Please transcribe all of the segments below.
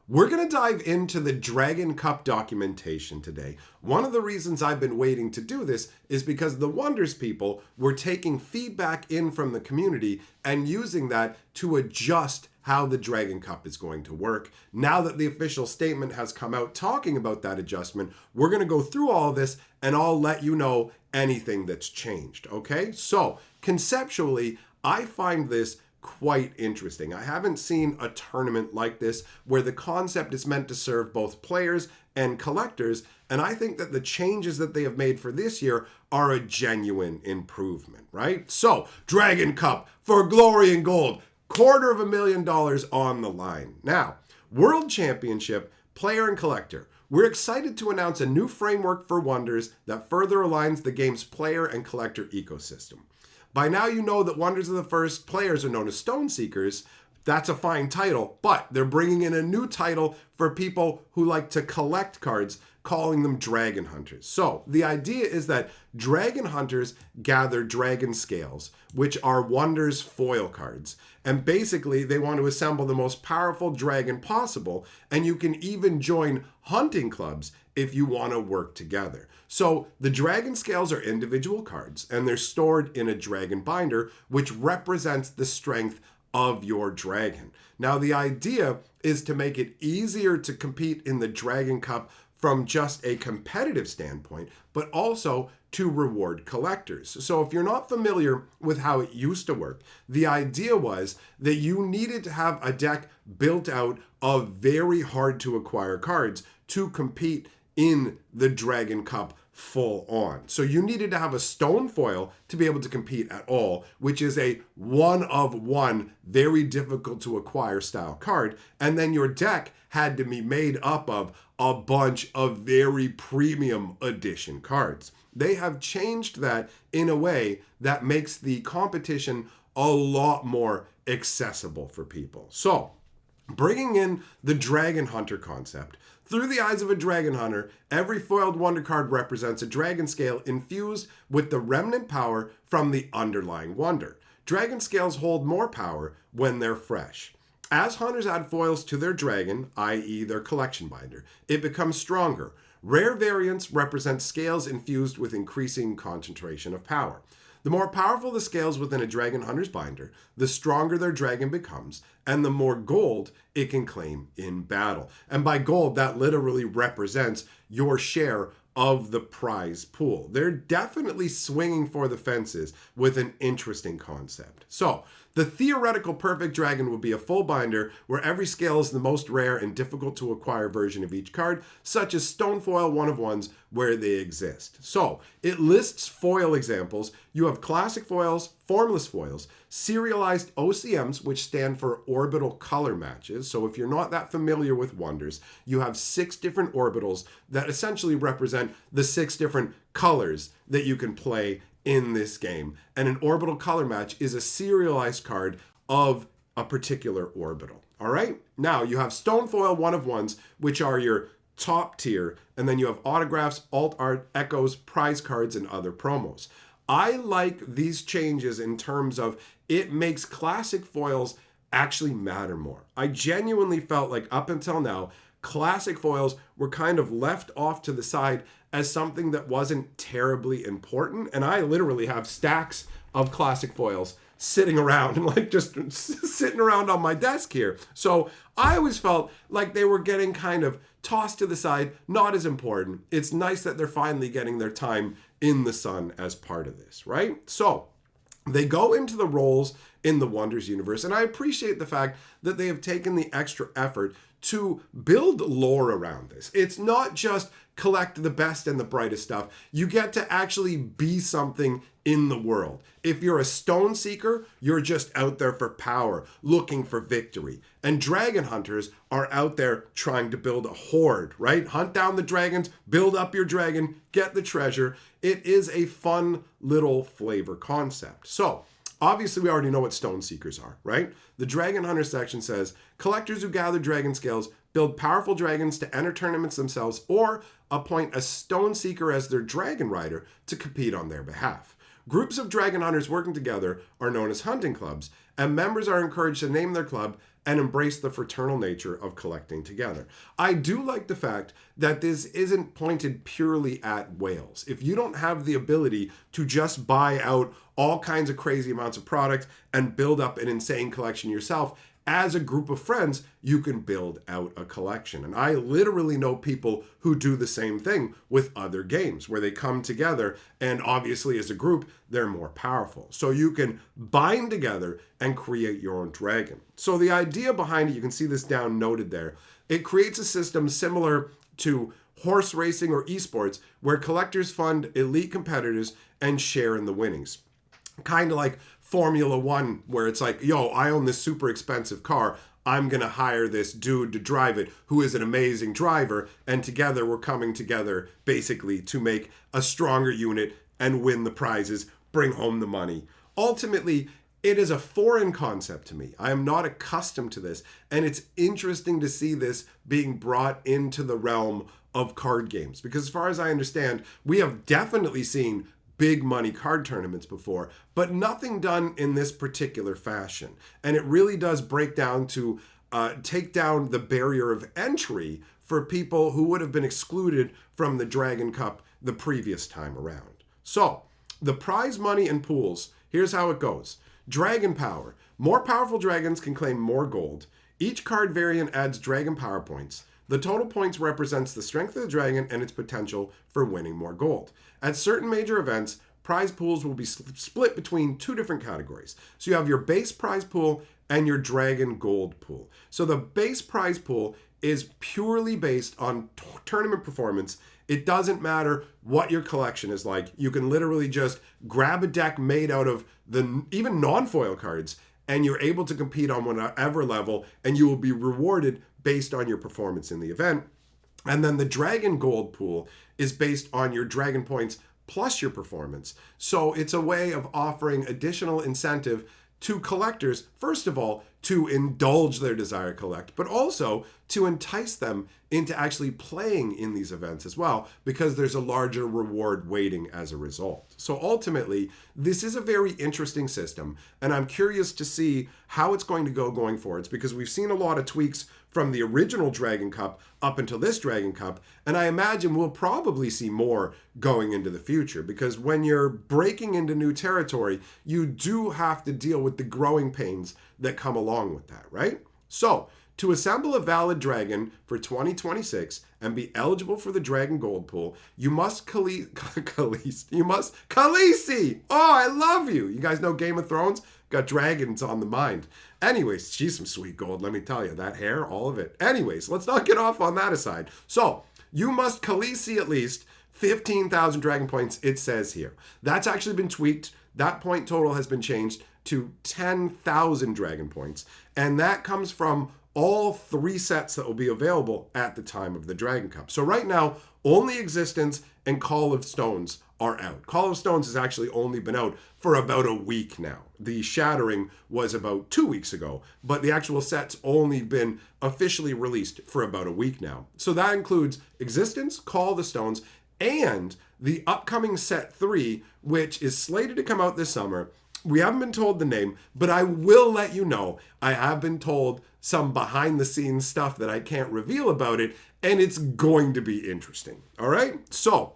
We're going to dive into the Dragon Cup documentation today. One of the reasons I've been waiting to do this is because the Wonders people were taking feedback in from the community and using that to adjust how the Dragon Cup is going to work. Now that the official statement has come out talking about that adjustment, we're going to go through all of this and I'll let you know anything that's changed, okay? So, conceptually, I find this quite interesting. I haven't seen a tournament like this where the concept is meant to serve both players and collectors, and I think that the changes that they have made for this year are a genuine improvement, right? So, Dragon Cup for glory and gold, $250,000 on the line. Now, World Championship, player and collector. We're excited to announce a new framework for Wonders that further aligns the game's player and collector ecosystem. By now you know that Wonders of the First players are known as Stone Seekers. That's a fine title, but they're bringing in a new title for people who like to collect cards, calling them Dragon Hunters. So the idea is that Dragon Hunters gather dragon scales, which are Wonders foil cards. And basically they want to assemble the most powerful dragon possible, and you can even join hunting clubs if you want to work together. So the dragon scales are individual cards, and they're stored in a dragon binder, which represents the strength of your dragon. Now, the idea is to make it easier to compete in the Dragon Cup from just a competitive standpoint, but also to reward collectors. So if you're not familiar with how it used to work, the idea was that you needed to have a deck built out of very hard to acquire cards to compete in the Dragon Cup full on. So you needed to have a stone foil to be able to compete at all, which is a one of one, very difficult to acquire style card. And then your deck had to be made up of a bunch of very premium edition cards. They have changed that in a way that makes the competition a lot more accessible for people. So, bringing in the Dragon Hunter concept. Through the eyes of a Dragon Hunter, every foiled Wonder card represents a dragon scale infused with the remnant power from the underlying Wonder. Dragon scales hold more power when they're fresh. As hunters add foils to their dragon, i.e. their collection binder, it becomes stronger. Rare variants represent scales infused with increasing concentration of power. The more powerful the scales within a Dragon Hunter's binder, the stronger their dragon becomes, and the more gold it can claim in battle. And by gold, that literally represents your share of the prize pool. They're definitely swinging for the fences with an interesting concept. So, the theoretical perfect dragon would be a full binder where every scale is the most rare and difficult to acquire version of each card, such as stone foil one of ones where they exist. So, it lists foil examples. You have classic foils, formless foils, serialized OCMs, which stand for orbital color matches. So if you're not that familiar with Wonders, you have 6 different orbitals that essentially represent the 6 different colors that you can play in this game. And an orbital color match is a serialized card of a particular orbital. All right? Now, you have stone foil one of ones, which are your top tier, and then you have autographs, alt art, echoes, prize cards, and other promos. I like these changes in terms of it makes classic foils actually matter more. I genuinely felt like up until now, classic foils were kind of left off to the side as something that wasn't terribly important. And I literally have stacks of classic foils sitting around and like just sitting around on my desk here. So I always felt like they were getting kind of tossed to the side, not as important. It's nice that they're finally getting their time in the sun as part of this, right? So they go into the roles in the Wonders universe, and I appreciate the fact that they have taken the extra effort to build lore around this. It's not just collect the best and the brightest stuff. You get to actually be something in the world. If you're a stone seeker, you're just out there for power, looking for victory. And dragon hunters are out there trying to build a horde, right? Hunt down the dragons, build up your dragon, get the treasure. It is a fun little flavor concept. So, obviously, we already know what stone seekers are, right? The Dragon Hunter section says, collectors who gather dragon scales build powerful dragons to enter tournaments themselves or appoint a stone seeker as their dragon rider to compete on their behalf. Groups of dragon hunters working together are known as hunting clubs, and members are encouraged to name their club and embrace the fraternal nature of collecting together. I do like the fact that this isn't pointed purely at whales. If you don't have the ability to just buy out all kinds of crazy amounts of product and build up an insane collection yourself, as a group of friends, you can build out a collection. And I literally know people who do the same thing with other games where they come together, and obviously as a group, they're more powerful. So you can bind together and create your own dragon. So the idea behind it, you can see this down noted there. It creates a system similar to horse racing or esports where collectors fund elite competitors and share in the winnings. Kind of like Formula One, where it's like, yo, I own this super expensive car. I'm going to hire this dude to drive it who is an amazing driver. And together we're coming together basically to make a stronger unit and win the prizes, bring home the money. Ultimately, it is a foreign concept to me. I am not accustomed to this. And it's interesting to see this being brought into the realm of card games. Because as far as I understand, we have definitely seen big money card tournaments before, but nothing done in this particular fashion. And it really does break down to take down the barrier of entry for people who would have been excluded from the Dragon Cup the previous time around. So the prize money and pools, here's how it goes. Dragon power. More powerful dragons can claim more gold. Each card variant adds dragon power points. The total points represents the strength of the dragon and its potential for winning more gold. At certain major events, prize pools will be split between two different categories. So you have your base prize pool and your dragon gold pool. So the base prize pool is purely based on tournament performance. It doesn't matter what your collection is like. You can literally just grab a deck made out of even non-foil cards, and you're able to compete on whatever level, and you will be rewarded based on your performance in the event. And then the Dragon Gold pool is based on your Dragon points plus your performance. So it's a way of offering additional incentive to collectors, first of all, to indulge their desire to collect, but also to entice them into actually playing in these events as well, because there's a larger reward weighting as a result. So ultimately, this is a very interesting system, and I'm curious to see how it's going to go going forwards, because we've seen a lot of tweaks from the original Dragon Cup up until this Dragon Cup, and I imagine we'll probably see more going into the future, because when you're breaking into new territory, you do have to deal with the growing pains that come along with that, right? So, to assemble a valid dragon for 2026 and be eligible for the Dragon Gold pool, you must Khaleesi. Oh, I love you. You guys know Game of Thrones? Got dragons on the mind. Anyways, she's some sweet gold, let me tell you. That hair, all of it. Anyways, let's not get off on that aside. So, you must Khaleesi at least 15,000 dragon points, it says here. That's actually been tweaked. That point total has been changed to 10,000 dragon points. And that comes from all 3 sets that will be available at the time of the Dragon Cup. So right now, only Existence and Call of Stones are out. Call of Stones has actually only been out for about a week now. The Shattering was about 2 weeks ago, but the actual set's only been officially released for about a week now. So that includes Existence, Call of the Stones, and the upcoming set 3, which is slated to come out this summer. We haven't been told the name, but I will let you know. I have been told some behind the scenes stuff that I can't reveal about it, and it's going to be interesting. All right? So,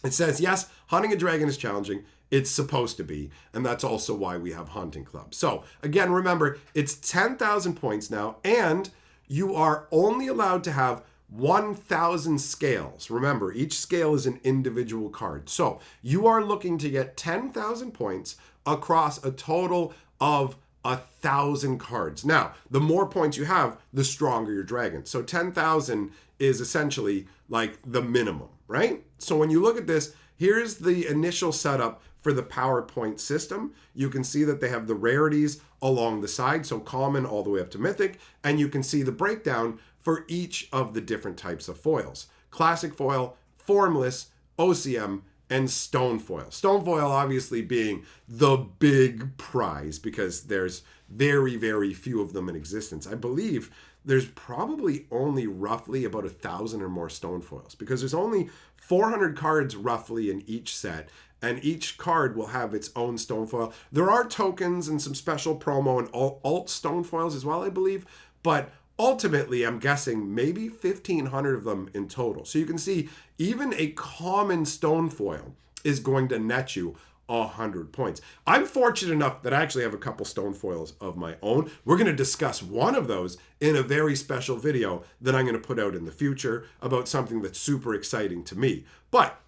it says, yes, hunting a dragon is challenging. It's supposed to be, and that's also why we have hunting clubs. So, again, remember, it's 10,000 points now, and you are only allowed to have 1,000 scales. Remember, each scale is an individual card. So, you are looking to get 10,000 points across a total of 1,000 cards. Now, the more points you have, the stronger your dragon. So 10,000 is essentially like the minimum, right? So when you look at this, here's the initial setup for the PowerPoint system. You can see that they have the rarities along the side, so common all the way up to mythic, and you can see the breakdown for each of the different types of foils. Classic foil, formless, OCM, and stone foil. Stone foil obviously being the big prize because there's very, very few of them in existence. I believe there's probably only roughly about 1,000 or more stone foils because there's only 400 cards roughly in each set, and each card will have its own stone foil. There are tokens and some special promo and alt stone foils as well, I believe, but ultimately I'm guessing maybe 1,500 of them in total. So you can see even a common stone foil is going to net you 100 points. I'm fortunate enough that I actually have a couple stone foils of my own. We're going to discuss one of those in a very special video that I'm going to put out in the future about something that's super exciting to me. But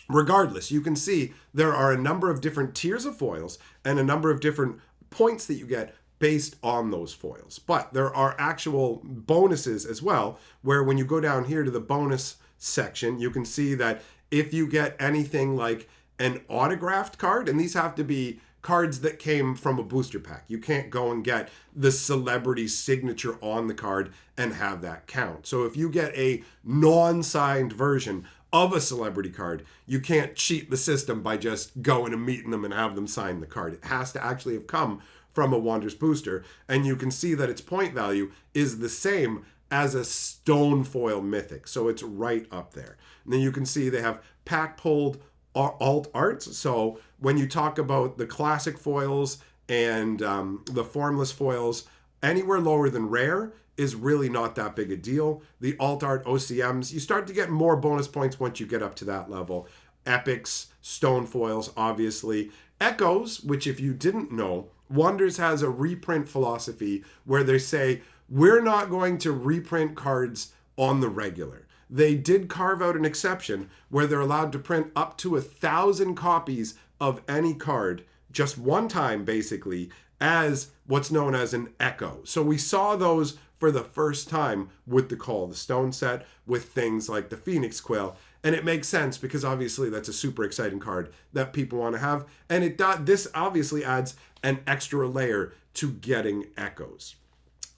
regardless, you can see there are a number of different tiers of foils and a number of different points that you get based on those foils. But there are actual bonuses as well, where when you go down here to the bonus section, you can see that if you get anything like an autographed card, and these have to be cards that came from a booster pack. You can't go and get the celebrity signature on the card and have that count. So if you get a non-signed version of a celebrity card, you can't cheat the system by just going and meeting them and have them sign the card. It has to actually have come from a Wonders booster, and you can see that its point value is the same as a stone foil mythic. So it's right up there. And then you can see they have pack pulled alt arts. So when you talk about the classic foils and the formless foils, anywhere lower than rare is really not that big a deal. The alt art OCMs, you start to get more bonus points once you get up to that level. Epics, stone foils, obviously. Echoes, which if you didn't know, Wonders has a reprint philosophy where they say, we're not going to reprint cards on the regular. They did carve out an exception where they're allowed to print up to 1,000 copies of any card just one time, basically, as what's known as an echo. So we saw those for the first time with the Call of the Stone set, with things like the Phoenix Quill. And it makes sense because obviously that's a super exciting card that people want to have. And this obviously adds an extra layer to getting echoes.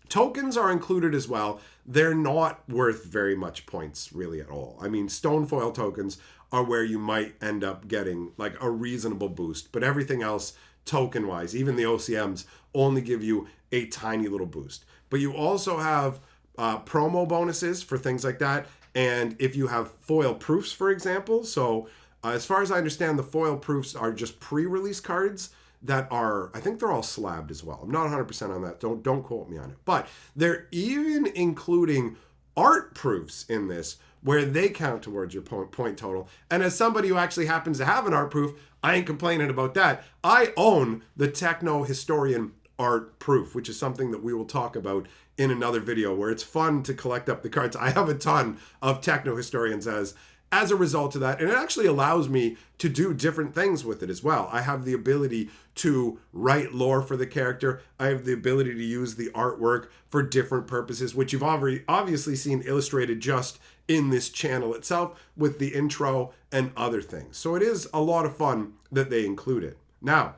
Tokens are included as well. They're not worth very much points really at all. I mean, stone foil tokens are where you might end up getting like a reasonable boost, but everything else token wise, even the OCMs, only give you a tiny little boost. But you also have promo bonuses for things like that. And if you have foil proofs, for example, so as far as I understand, the foil proofs are just pre-release cards that are, I think they're all slabbed as well. I'm not 100% on that. Don't quote me on it. But they're even including art proofs in this where they count towards your point total. And as somebody who actually happens to have an art proof, I ain't complaining about that. I own the Techno Historian art proof, which is something that we will talk about in another video where it's fun to collect up the cards. I have a ton of Techno Historians as a result of that, and it actually allows me to do different things with it as well. I have the ability to write lore for the character. I have the ability to use the artwork for different purposes, which you've already obviously seen illustrated just in this channel itself with the intro and other things. So it is a lot of fun that they include it. Now,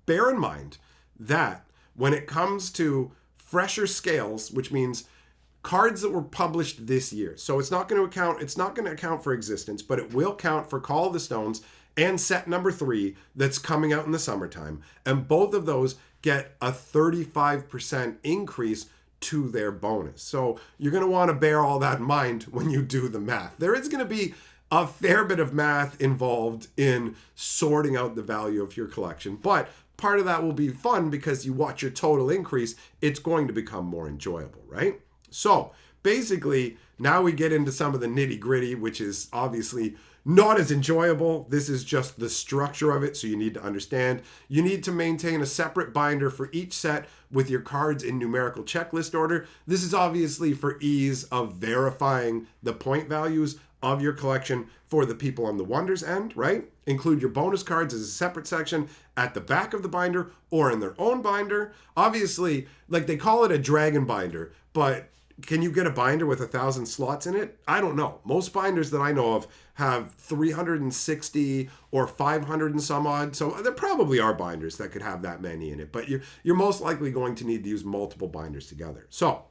bear in mind that when it comes to fresher scales, which means cards that were published this year. So it's not going to account for existence, but it will count for Call of the Stones and set number 3 that's coming out in the summertime. And both of those get a 35% increase to their bonus. So you're going to want to bear all that in mind when you do the math. There is going to be a fair bit of math involved in sorting out the value of your collection, but part of that will be fun because you watch your total increase. It's going to become more enjoyable, right? So basically, now we get into some of the nitty gritty, which is obviously not as enjoyable. This is just the structure of it, so you need to understand. You need to maintain a separate binder for each set with your cards in numerical checklist order. This is obviously for ease of verifying the point values of your collection for the people on the Wonders end, right? Include your bonus cards as a separate section at the back of the binder or in their own binder. Obviously, like they call it a dragon binder, but can you get a binder with 1,000 slots in it? I don't know. Most binders that I know of have 360 or 500 and some odd. So there probably are binders that could have that many in it, but you're most likely going to need to use multiple binders together. So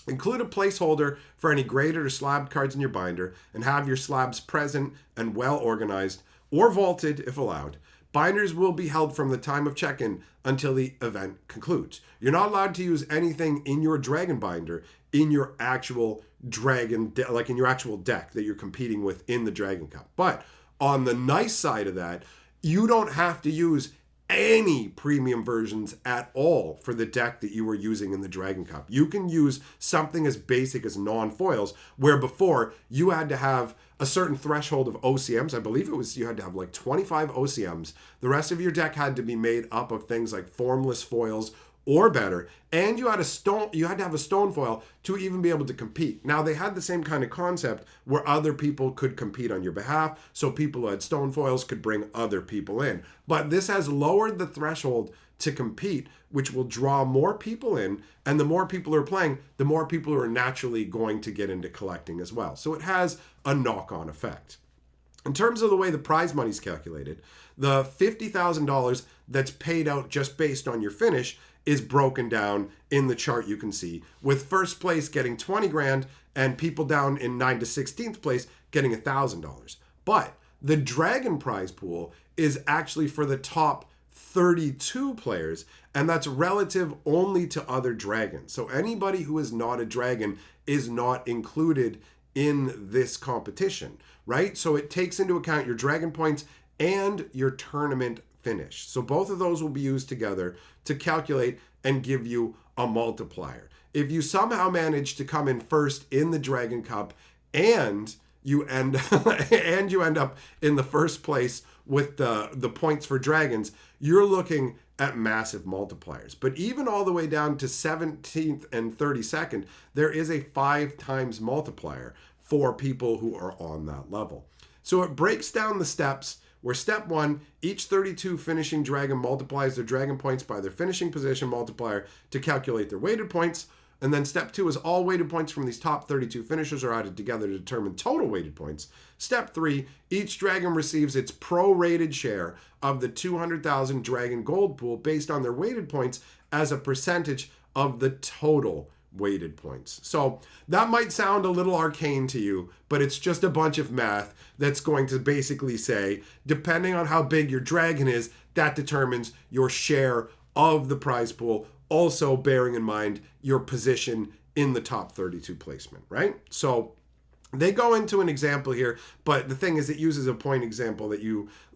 include a placeholder for any graded or slabbed cards in your binder and have your slabs present and well organized or vaulted if allowed. Binders will be held from the time of check-in until the event concludes. You're not allowed to use anything in your dragon binder in your actual dragon, like in your actual deck that you're competing with in the Dragon Cup. But on the nice side of that, you don't have to use any premium versions at all for the deck that you were using in the Dragon Cup. You can use something as basic as non-foils, where before you had to have a certain threshold of OCMs. I believe it was you had to have like 25 OCMs. The rest of your deck had to be made up of things like formless foils or better, and you had to have a stone foil to even be able to compete. Now they had the same kind of concept where other people could compete on your behalf, so people who had stone foils could bring other people in. But this has lowered the threshold to compete, which will draw more people in, and the more people are playing, the more people are naturally going to get into collecting as well. So it has a knock-on effect. In terms of the way the prize money is calculated, the $50,000 that's paid out just based on your finish is broken down in the chart you can see, with first place getting 20 grand and people down in 9 to 16th place getting $1,000. But the Dragon prize pool is actually for the top 32 players, and that's relative only to other dragons. So anybody who is not a dragon is not included in this competition, right? So it takes into account your dragon points and your tournament finish. So both of those will be used together to calculate and give you a multiplier. If you somehow manage to come in first in the Dragon Cup and you end up in the first place with the points for dragons, you're looking at massive multipliers. But even all the way down to 17th and 32nd, there is a 5 times multiplier for people who are on that level. So it breaks down the steps, where step 1, each 32 finishing dragon multiplies their dragon points by their finishing position multiplier to calculate their weighted points. And then step 2 is all weighted points from these top 32 finishers are added together to determine total weighted points. Step 3, each dragon receives its prorated share of the 200,000 dragon gold pool based on their weighted points as a percentage of the total weighted points. So that might sound a little arcane to you, but it's just a bunch of math that's going to basically say, depending on how big your dragon is, that determines your share of the prize pool, also bearing in mind your position in the top 32 placement, right? So they go into an example here, but the thing is it uses a point example that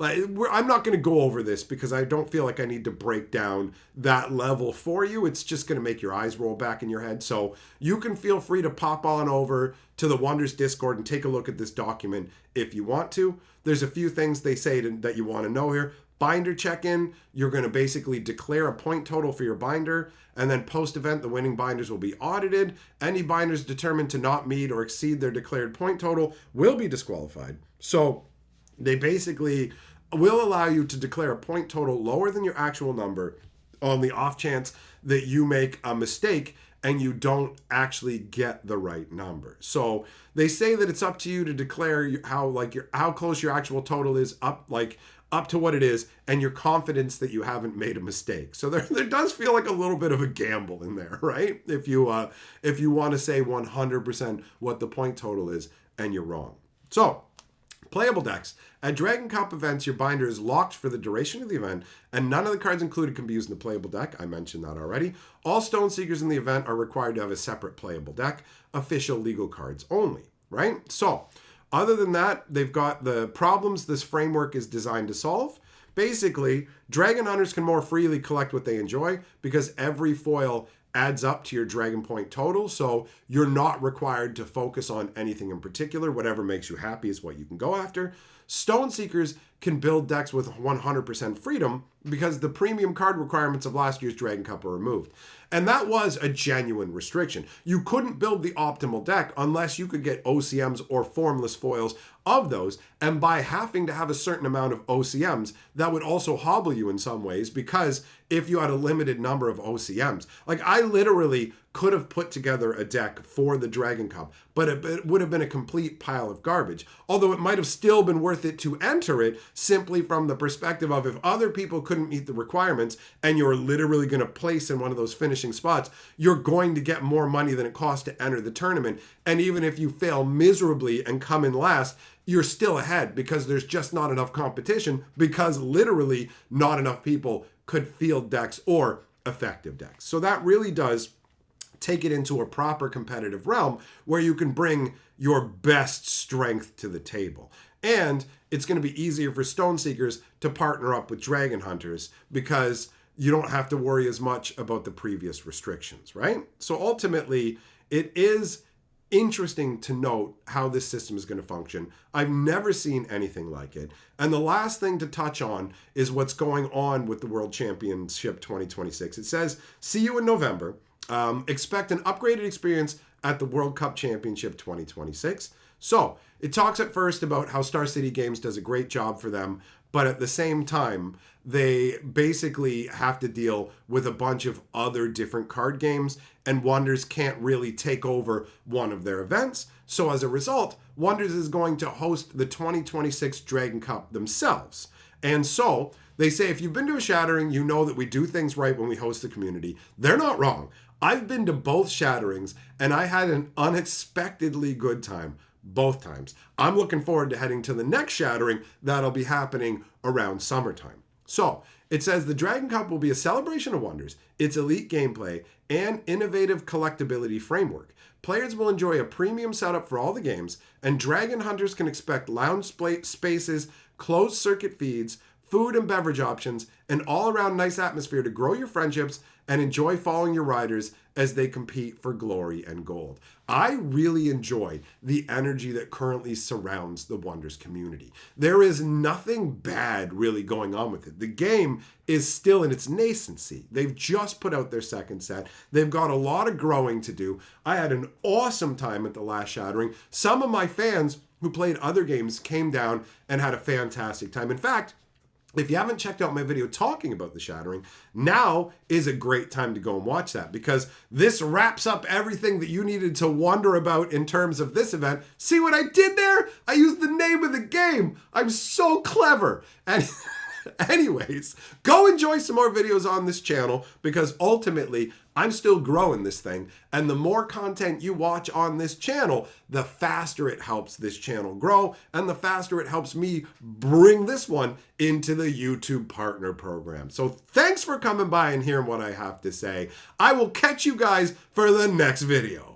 I'm not going to go over this because I don't feel like I need to break down that level for you. It's just going to make your eyes roll back in your head. So you can feel free to pop on over to the Wonders Discord and take a look at this document if you want to. There's a few things they say that you want to know here. Binder check-in, you're going to basically declare a point total for your binder, and then post-event, the winning binders will be audited. Any binders determined to not meet or exceed their declared point total will be disqualified. So they basically will allow you to declare a point total lower than your actual number on the off chance that you make a mistake and you don't actually get the right number. So they say that it's up to you to declare how close your actual total is up to what it is, and your confidence that you haven't made a mistake. So there does feel like a little bit of a gamble in there, right? If you want to say 100% what the point total is and you're wrong. So playable decks. At Dragon Cup events, your binder is locked for the duration of the event, and none of the cards included can be used in the playable deck. I mentioned that already. All Stone Seekers in the event are required to have a separate playable deck, official legal cards only, right? So other than that, they've got the problems this framework is designed to solve. Basically, dragon hunters can more freely collect what they enjoy because every foil adds up to your dragon point total. So you're not required to focus on anything in particular. Whatever makes you happy is what you can go after. Stone Seekers can build decks with 100% freedom because the premium card requirements of last year's Dragon Cup are removed. And that was a genuine restriction. You couldn't build the optimal deck unless you could get OCMs or formless foils of those. And by having to have a certain amount of OCMs, that would also hobble you in some ways, because if you had a limited number of OCMs, like I literally could have put together a deck for the Dragon Cup, but it would have been a complete pile of garbage. Although it might have still been worth it to enter it, simply from the perspective of if other people couldn't meet the requirements and you're literally going to place in one of those finishing spots, you're going to get more money than it costs to enter the tournament. And even if you fail miserably and come in last, you're still ahead because there's just not enough competition, because literally not enough people could field decks or effective decks. So that really does take it into a proper competitive realm where you can bring your best strength to the table. And it's going to be easier for Stone Seekers to partner up with Dragon Hunters because you don't have to worry as much about the previous restrictions, right? So ultimately, it is interesting to note how this system is going to function. I've never seen anything like it. And the last thing to touch on is what's going on with the World Championship 2026. It says, see you in November. Expect an upgraded experience at the World Cup Championship 2026. So it talks at first about how Star City Games does a great job for them, but at the same time, they basically have to deal with a bunch of other different card games, and Wonders can't really take over one of their events. So as a result, Wonders is going to host the 2026 Dragon Cup themselves. And so they say, if you've been to a Shattering, you know that we do things right when we host the community. They're not wrong. I've been to both Shatterings, and I had an unexpectedly good time both times. I'm looking forward to heading to the next Shattering that'll be happening around summertime. So it says the Dragon Cup will be a celebration of Wonders, its elite gameplay, and innovative collectability framework. Players will enjoy a premium setup for all the games, and Dragon Hunters can expect lounge spaces, closed circuit feeds, food and beverage options, and all-around nice atmosphere to grow your friendships and enjoy following your riders as they compete for glory and gold. I really enjoy the energy that currently surrounds the Wonders community. There is nothing bad really going on with it. The game is still in its nascency. They've just put out their second set. They've got a lot of growing to do. I had an awesome time at the last Shattering. Some of my fans who played other games came down and had a fantastic time. In fact, if you haven't checked out my video talking about the Shattering, now is a great time to go and watch that, because this wraps up everything that you needed to wonder about in terms of this event. See what I did there? I used the name of the game. I'm so clever. And anyways, go enjoy some more videos on this channel, because ultimately I'm still growing this thing, and the more content you watch on this channel, the faster it helps this channel grow, and the faster it helps me bring this one into the YouTube Partner Program. So thanks for coming by and hearing what I have to say. I will catch you guys for the next video.